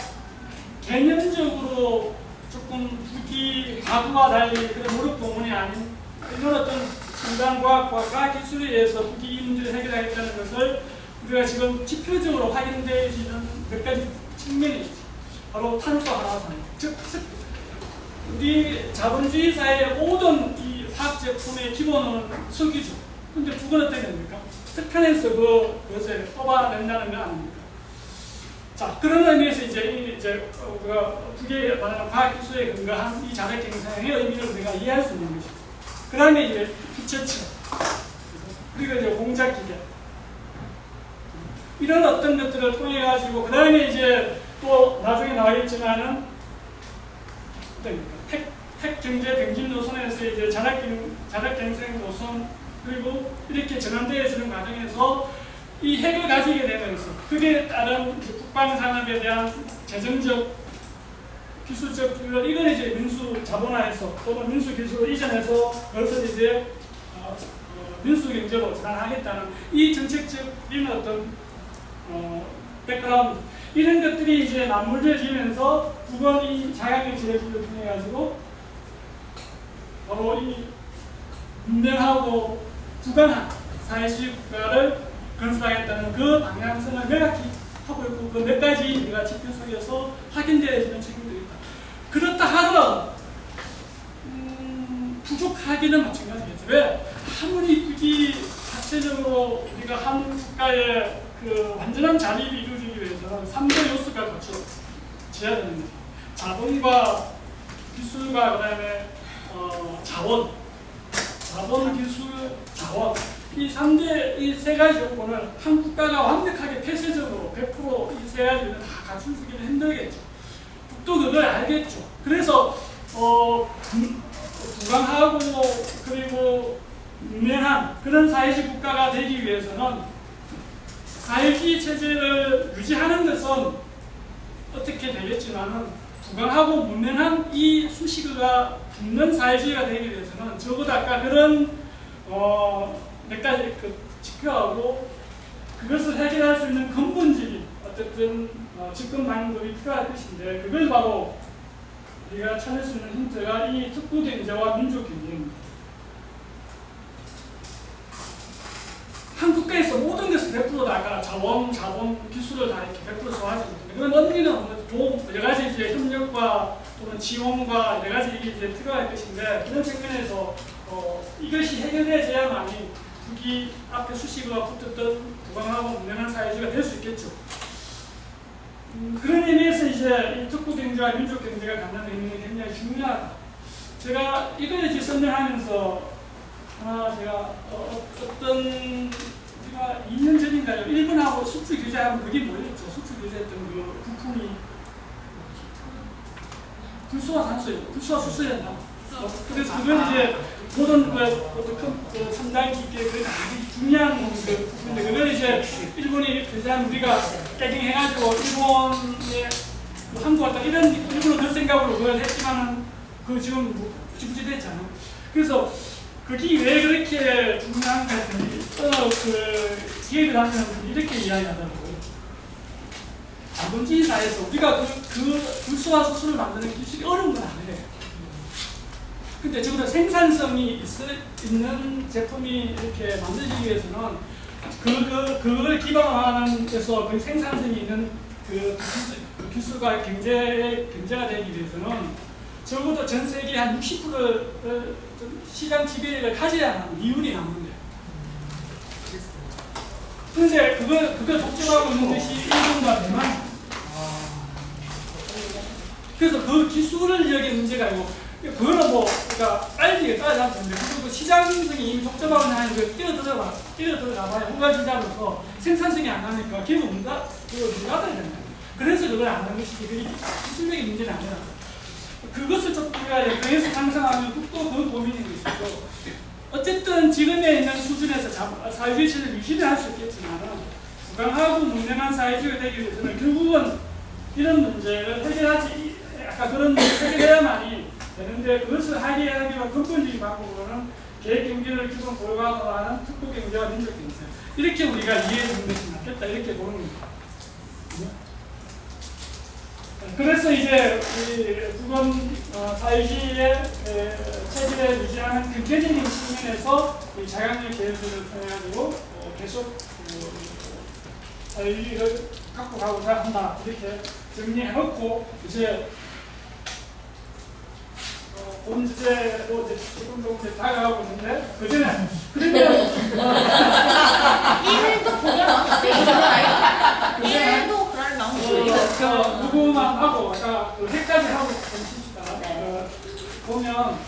개념적으로 조금 북이 과거와 달리 그런 노력 동원이 아닌 이런 어떤 첨단과학과 과학기술에 의해서 북이 이 문제를 해결하겠다는 것을 우리가 지금 지표적으로 확인되어지는 몇 가지 측면이 있죠. 바로 탄소 하나산, 즉 우리 자본주의 사회의 모든 이 화학 제품의 기본은 석유죠. 근데 북은 어떻게 됩니까? 석탄에서 그것을 뽑아낸다는 거 아닙니까? 자, 그런 의미에서 이제 우리가 북에 말하는 과학기술에 근거한 이 자력경쟁의 의미를 우리가 이해할 수 있는 것이죠. 그 다음에 이제 피처치, 그리고 이제 공작기계, 이런 어떤 것들을 통해 가지고 그 다음에 이제 또 나중에 나와있지만은 핵 경제 병진 노선에서 이제 자력경쟁 노선 그리고 이렇게 전환되어지는 과정에서 이 핵을 가지게 되면서 그에 따른 국방 산업에 대한 재정적 기술적 이걸 이제 민수 자본화해서 또는 민수 기술을 이전해서 그것을 이제 민수 경제로 전환하겠다는 이 정책적인 어떤 백그라운드 이런 것들이 이제 맞물려지면서 국원이 자양의 제도를 통해 가지고 바로 이 분명하고 부강한 사회주의 국가를 건설하겠다는 그 방향성을 명확히 하고 있고 그 몇 가지 우리가 지표 속에서 확인되어지는 책임도 있다. 그렇다 하더라도 부족하기는 마찬가지겠죠. 왜? 아무리 이 자체적으로 우리가 한 국가의 그 완전한 자립이 이루어지기 위해서는 3대 요소가 갖춰져야 되는 거죠. 자본과 기술과 그다음에 자원, 기술, 자원 이 3대 이 세 가지 요건을 한 국가가 완벽하게 폐쇄적으로 100% 이 세 가지를 다 갖추기는 힘들겠죠. 또 그걸 알겠죠. 그래서 부강하고 그리고 분명한 그런 사회주의 국가가 되기 위해서는 사회주의 체제를 유지하는 것은 어떻게 되겠지만은 부강하고 분명한 이 수식어가 붙는 사회주의가 되기 위해서는 적어도 아까 그런 몇 가지 지표하고 그것을 해결할 수 있는 근본적인 어쨌든 접근 방법이 필요할 것인데 그걸 바로 우리가 찾을 수 있는 힌트가 이 특구 경제와 민족 경제입니다. 한 국가에서 모든 것을 100% 다 자원, 기술을 다 이렇게 100% 소화하지 못합니다. 그건 언니는 여러 가지 이제 협력과 또는 지원과 여러 가지 이제 필요할 것인데 그런 측면에서 이것이 해결되어야만이 여기 앞에 수식어가 붙었던 부강하고 분명한 사회주의가 될 수 있겠죠. 그런 의미에서 이제 이 특구 경제와 민족 경제가 갖는 의미가 굉장히 중요하다. 제가 이걸 이제 설명하면서 제가 어떤 우리가 2년 전인가요? 일본하고 수출 규제하면 그게 뭐였죠? 수출 규제했던 그 부품이 불소와 산소예요. 불소와 수소였나? 그래서 그건 이제 모든 그 첨단 기기에 아주 중요한 그 부분인데 그걸 이제 일본이 규제한 우리가 깨갱해가지고 일본의 한국 왔다 이런 일본은 그런 생각으로 그걸 했지만은 그 지금 부지부지됐잖아. 그래서 그게 왜 그렇게 중요한가 했더니 그 기획을 하는 분이 이렇게 이야기하더라고요. 자본주의 사회에서 우리가 그 불소와 수소를 만드는 기술이 어려운 건 아니에요. 근데 적어도 생산성이 있는 제품이 이렇게 만들기 위해서는 그걸 기반하는 데서 그 생산성이 있는 그 기술과 경제가 되기 위해서는 적어도 전 세계 한 60%를 시장 지배력을 가져야 하는 이윤이 남는데. 그런데 그걸 독점하고 있는 것이 일본과 대만. 그래서 그 기술을 여기 문제가 아니고 그거는 그러니까 빨리 따라잡는데 그리고 시장성이 이미 독점하고 있는 걸 뛰어들어가봐야 후가 시장으로서 생산성이 안 나니까 결국 문제가 닫아야 된다. 그래서 그걸 안 하는 것이지 그게 기술력의 문제는 아니라 그것을 좀 우리가 그래서 상상하면 또 그 고민인 것이고 어쨌든 지금에 있는 수준에서 사회주의 체제를 유지는 할 수 있겠지만 부강하고 분명한 사회주의가 되기 위해서는 결국은 이런 문제를 해결하지 아까 그런 문제를 해결해야만이 되는데 그것을 해결하기 위한 근본적인 방법으로는 계획경제를 기본 고려하고 하는 특구경제와 민족경제 이렇게 우리가 이해해주는 것이 낫겠다 이렇게 보는 겁니다. 그래서 이제 이 부분 사회주의의 체제를 유지하는 근본적인 측면에서 이 자강력 계획을 통해가지고 계속 사회주의를 갖고 가고자 한다 이렇게 정리해놓고 이제 본 주제로 이제 조금 다가가고 있는데 그 전에 그러면 1도 보면 어때? 1도 그럴 너무 누구만 하고 아까 그 핵까지 하고 봅시다. 보면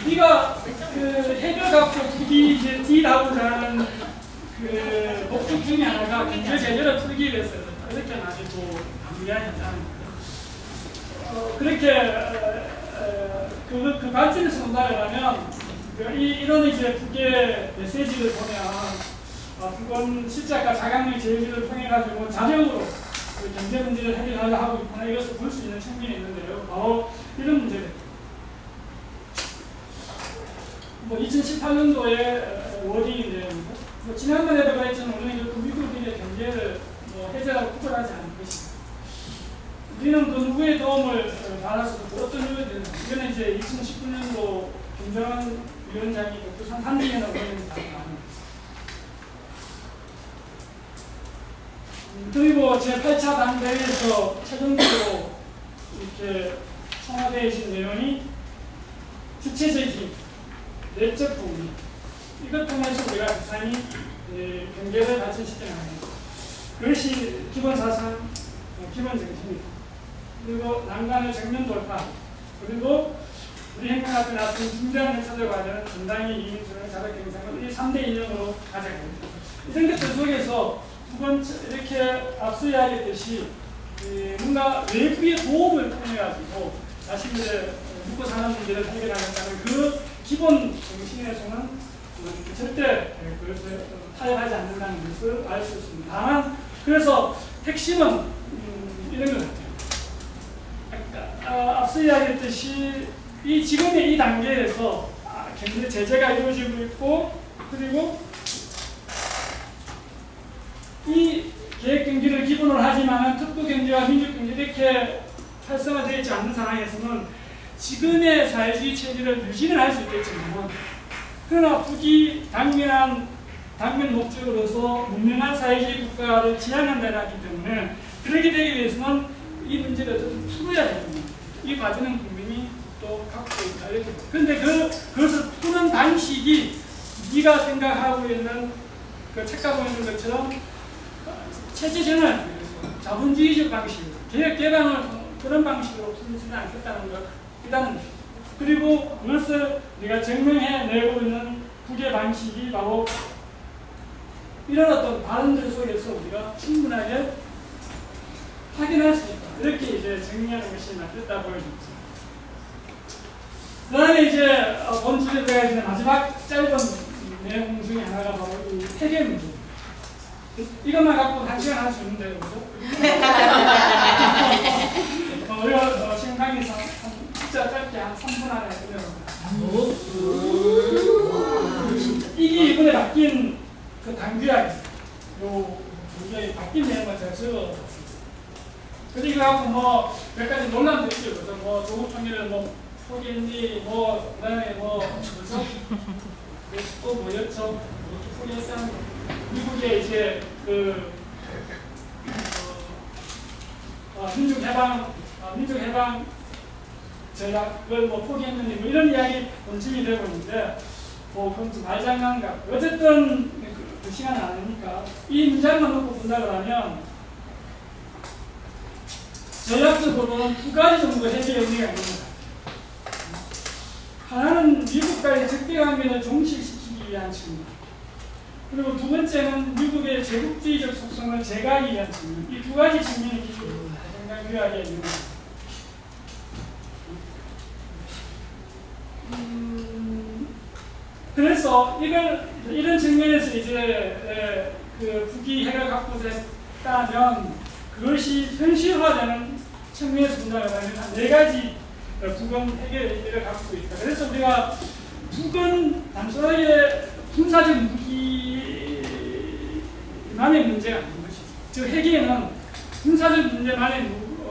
우리가 그 핵을 갖고 굳이 이제 딜하고자 하는 그 목적 중에 하나가 경제 제재를 풀기 위해서 이렇게 아주 강미한 현상입니다. 그렇게 그 관점에서 본다면 이런 이제 국외 메시지를 보면 그건 실제 아까 자강력 제재를 통해 가지고 자력으로 그 경제 문제를 해결하려 하고 있구나 이것을 볼 수 있는 측면이 있는데요. 바로 이런 문제들. 뭐 2018년도에 워딩인데요. 뭐 지난번에도 그랬지만 우리는 그 미국의 경제를 뭐 해제하고 구별하지 않는 것입니다. 우리는 그 누구의 도움을 받아서 어떤 이유들 이거는 이제 2019년도 김정은 위원장이 부산 3기에는 보내면서 나온 겁니다. 그리고 제8차 당대회에서 최종적으로 이렇게 청와대에 진 내용이 주체적인 내적 동의 이것 통해서 우리가 부산이 경제를 발전시켜 나가는 그것이 기본 사상, 기본 정신입니다. 그리고 난관의 정면 돌파 그리고 우리 행정학교 나왔던 중대한 역사적 과제는 전당의 이민수를 자력 경상을 이 3대 인형으로 가져갑니다. 이런 것들 속에서 두 번째 이렇게 앞서 이야기했듯이 뭔가 외부의 도움을 통해가지고 자신들의 묵고 사는 문제를 해결하겠다는 그 기본 정신에서는 절대 그것을 타협하지 않는다는 것을 알 수 있습니다. 다만 그래서 핵심은 이런 것 같아요. 앞서 이야기했듯이 이 지금의 이 단계에서 경제 제재가 이루어지고 있고 그리고 이 계획경제를 기본으로 하지만 특구경제와 민주경제 이렇게 활성화되어 있지 않는 상황에서는 지금의 사회주의 체제를 유지는 할 수 있겠지만 그러나 부기 당면 목적으로서 문명한 사회주의 국가를 지향한다는 하기 때문에 그렇게 되기 위해서는 이 문제를 좀 풀어야 됩니다. 이 과정은 국민이 또 갖고 있다 이렇게. 그런데 그것을 푸는 방식이 네가 생각하고 있는 그 책가고 있는 것처럼 체제 전환을 위해서 자본주의적 방식으로 개혁 개방을 그런 방식으로 풀지는 않겠다는 것. 일단은 그리고 그것을 우리가 증명해내고 있는 국의 방식이 바로 이런 어떤 발언들 속에서 우리가 충분하게 확인할 수 있다. 이렇게 이제 정리하는 것이 맞겠다 보여집니다. 그 다음에 이제 본 주제 들어가기 마지막 짧은 내용 중에 하나가 바로 이 폐계 문제. 이것만 갖고 1시간 할 수 있는데, 그죠? 우리가 지금 강의에서 진짜 짧게 한 3분 안에 끝내봅니다. 이게 이번에 바뀐 그 당규약이에요. 이게 바뀐 내용을 제가 적어봤습니다. 그래서 이거 갖고 뭐 몇 가지 논란도 있죠. 그래서 뭐 조국 총리를 뭐 포기했니, 뭐 그다음에 뭐 그래서 또 뭐였죠? 포기했어. 미국의 이제 그 민족해방 전략을 뭐 포기했는지 뭐 이런 이야기 논증이 되고 있는데 뭐 그건 좀 말장난 같고 어쨌든 그 시간은 아니니까 이 문장만 놓고 본다 그러면 전략적으로는 두 가지 정도 해결 의미가 있는 것 같아요. 하나는 미국과의 적대관계를 종식시키기 위한 측면, 그리고 두 번째는 미국의 제국주의적 속성을 제거하기 위한 측면. 이 두 가지 측면이 기준으로 생각해야 있는 것 같아요. 그래서 이런 측면에서 이제 그 북이 핵을 갖고 됐다면 그것이 현실화되는 측면에서 본다면 한 4가지 북은 핵의 의미를 갖고 있다. 그래서 우리가 북은 단순하게 군사적 무기만의 문제가 아닌 것이죠. 즉 핵에는 군사적 문제만의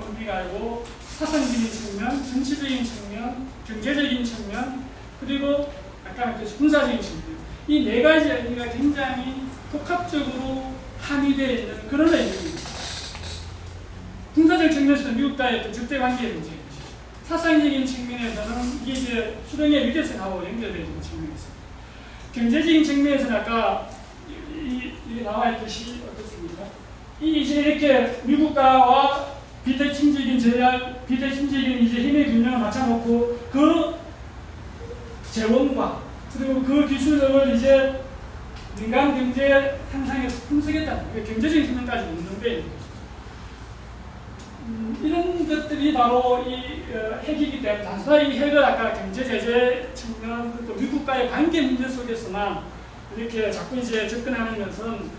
의미가 아니고 사상적인 측면, 정치적인 측면, 경제적인 측면, 그리고 아까 말했듯이 군사적인 측면. 이 4가지 의미가 굉장히 복합적으로 함유되어 있는 그런 의미입니다. 군사적 측면에서는 미국과의 적대관계의 문제인 것이죠. 사상적인 측면에서는 이게 이제 수령의 위대성하고 연결되어 있는 측면이 있습니다. 경제적인 측면에서는 아까 이게 나와 있듯이 어떻습니까? 이 이제 이렇게 미국과와 비대칭적인 전략, 비대칭적인 이제 힘의 균형을 맞춰놓고 그 재원과 그리고 그 기술력을 이제 민간 경제 향상에서 훔쓰겠다는 경제적인 측면까지 있는데 이런 것들이 바로 이 핵이기 때문에 단순하게 이 핵을 아까 경제 제재 측면 또 미국과의 관계 문제 속에서만 이렇게 자꾸 이제 접근하는 것은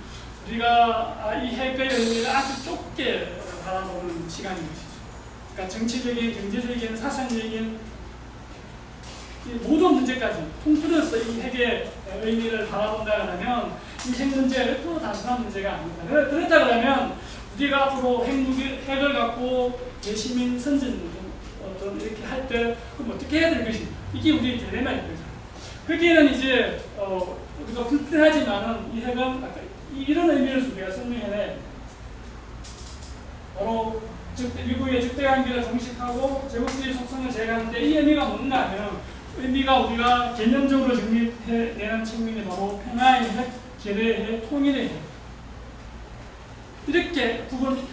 우리가 이 핵의 의미를 아주 좁게 바라보는 시간인 것이죠. 그러니까 정치적인, 경제적인, 사상적인 이 모든 문제까지 통틀어서 이 핵의 의미를 바라본다 그러면 이 핵 문제는 또 단순한 문제가 아닙니다. 그렇다 그러면 우리가 앞으로 핵을 갖고 대시민 선진 어떤 이렇게 할 때 그럼 어떻게 해야 될 것인가? 이게 우리의 딜레마인 거죠. 거기에는 이제 우리가 불편하지만은 이 핵은 아까 이런 의미를 우리가 설명해내. 바로 미국의 적대관계를 정식하고 제국주의 속성을 제거하는데 이 의미가 뭔가 하면 의미가 우리가 개념적으로 정리해내는 측면이 바로 평화의 핵, 개뢰의 핵, 통일의 핵 이렇게 부분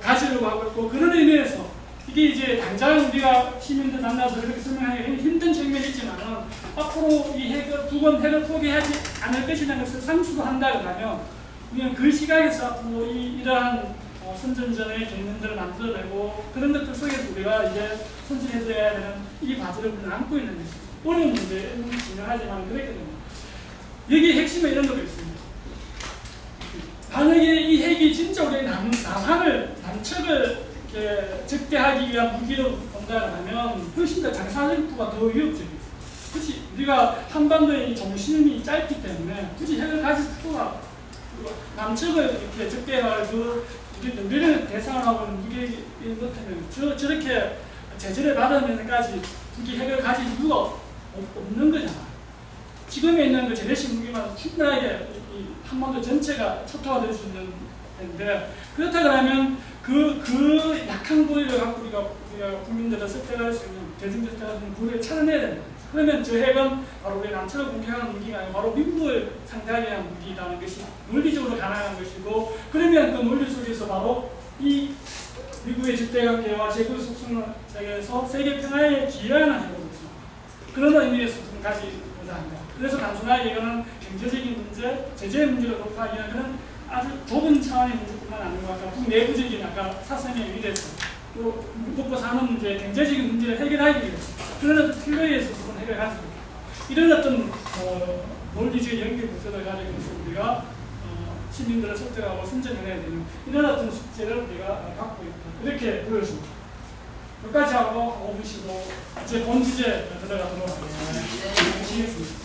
가지려고 하고 있고 그런 의미에서 이게 이제 당장 우리가 시민들 만나서 그렇게 설명하기 힘든 측면이 있지만은 앞으로 이 핵을 두 번 핵을 포기하지 않을 것이라는 것을 상수도 한다 그러면 우리는 그 시각에서 앞으로 이러한 선전전의 개념들을 만들어내고 그런 것들 속에서 우리가 이제 선진해야 되는 이 과제를 우리는 안고 있는 것이죠. 어려운 문제는 중요하지만 그렇게 됩니다. 여기 핵심에 이런 것도 있습니다. 만약에 이 핵이 진짜 우리 남측을 이렇게 적대하기 위한 무기로 본다면 훨씬 더 장사정부가 더 위협적이죠. 굳이 우리가 한반도의 정신이 짧기 때문에 굳이 핵을 가질 필요가 남측을 이렇게 적대할 우리를 대상하고 있는 무기인 것하면 저렇게 제재를 받으면서까지 무기 핵을 가질 이유가 없는 거잖아요. 지금에 있는 그 재래식 무기만 충분하게 이 한반도 전체가 초토화 될 수 있는 건데 그렇다 그러면 그 약한 부위를 갖고 우리가 국민들을 설득할 수 있는 대중들 설득할 수 있는 부위를 찾아내야 된다. 그러면 저 핵은 바로 우리 남측을 공격하는 무기가 아니고 바로 미국을 상대하기 위한 무기라는 것이 논리적으로 가능한 것이고 그러면 그 논리 속에서 바로 이 미국의 적대관계와 제국 속성에서 세계 평화에 기여하는 핵으로서 그런 의미에서 좀 가지고자 합니다. 그래서 단순하게 이거는 경제적인 문제, 제재 문제를 돌파하기 위한 그런 아주 좁은 차원의 문제뿐만 아니고 아까 북내부적인 아까 사상에 의해서 또 먹고 사는 문제, 경제적인 문제를 해결하기 위해서 그런 어떤 필요에서 그런 핵을 가지고 이런 어떤 논리적 연계 구조를 가지고 있어서 우리가 시민들을 설득하고 선전해야 되는 이런 어떤 숙제를 우리가 갖고 있다. 이렇게 보여줍니다. 여기까지 하고 5분 쉬고 이제 본 주제 들어가도록 하겠습니다.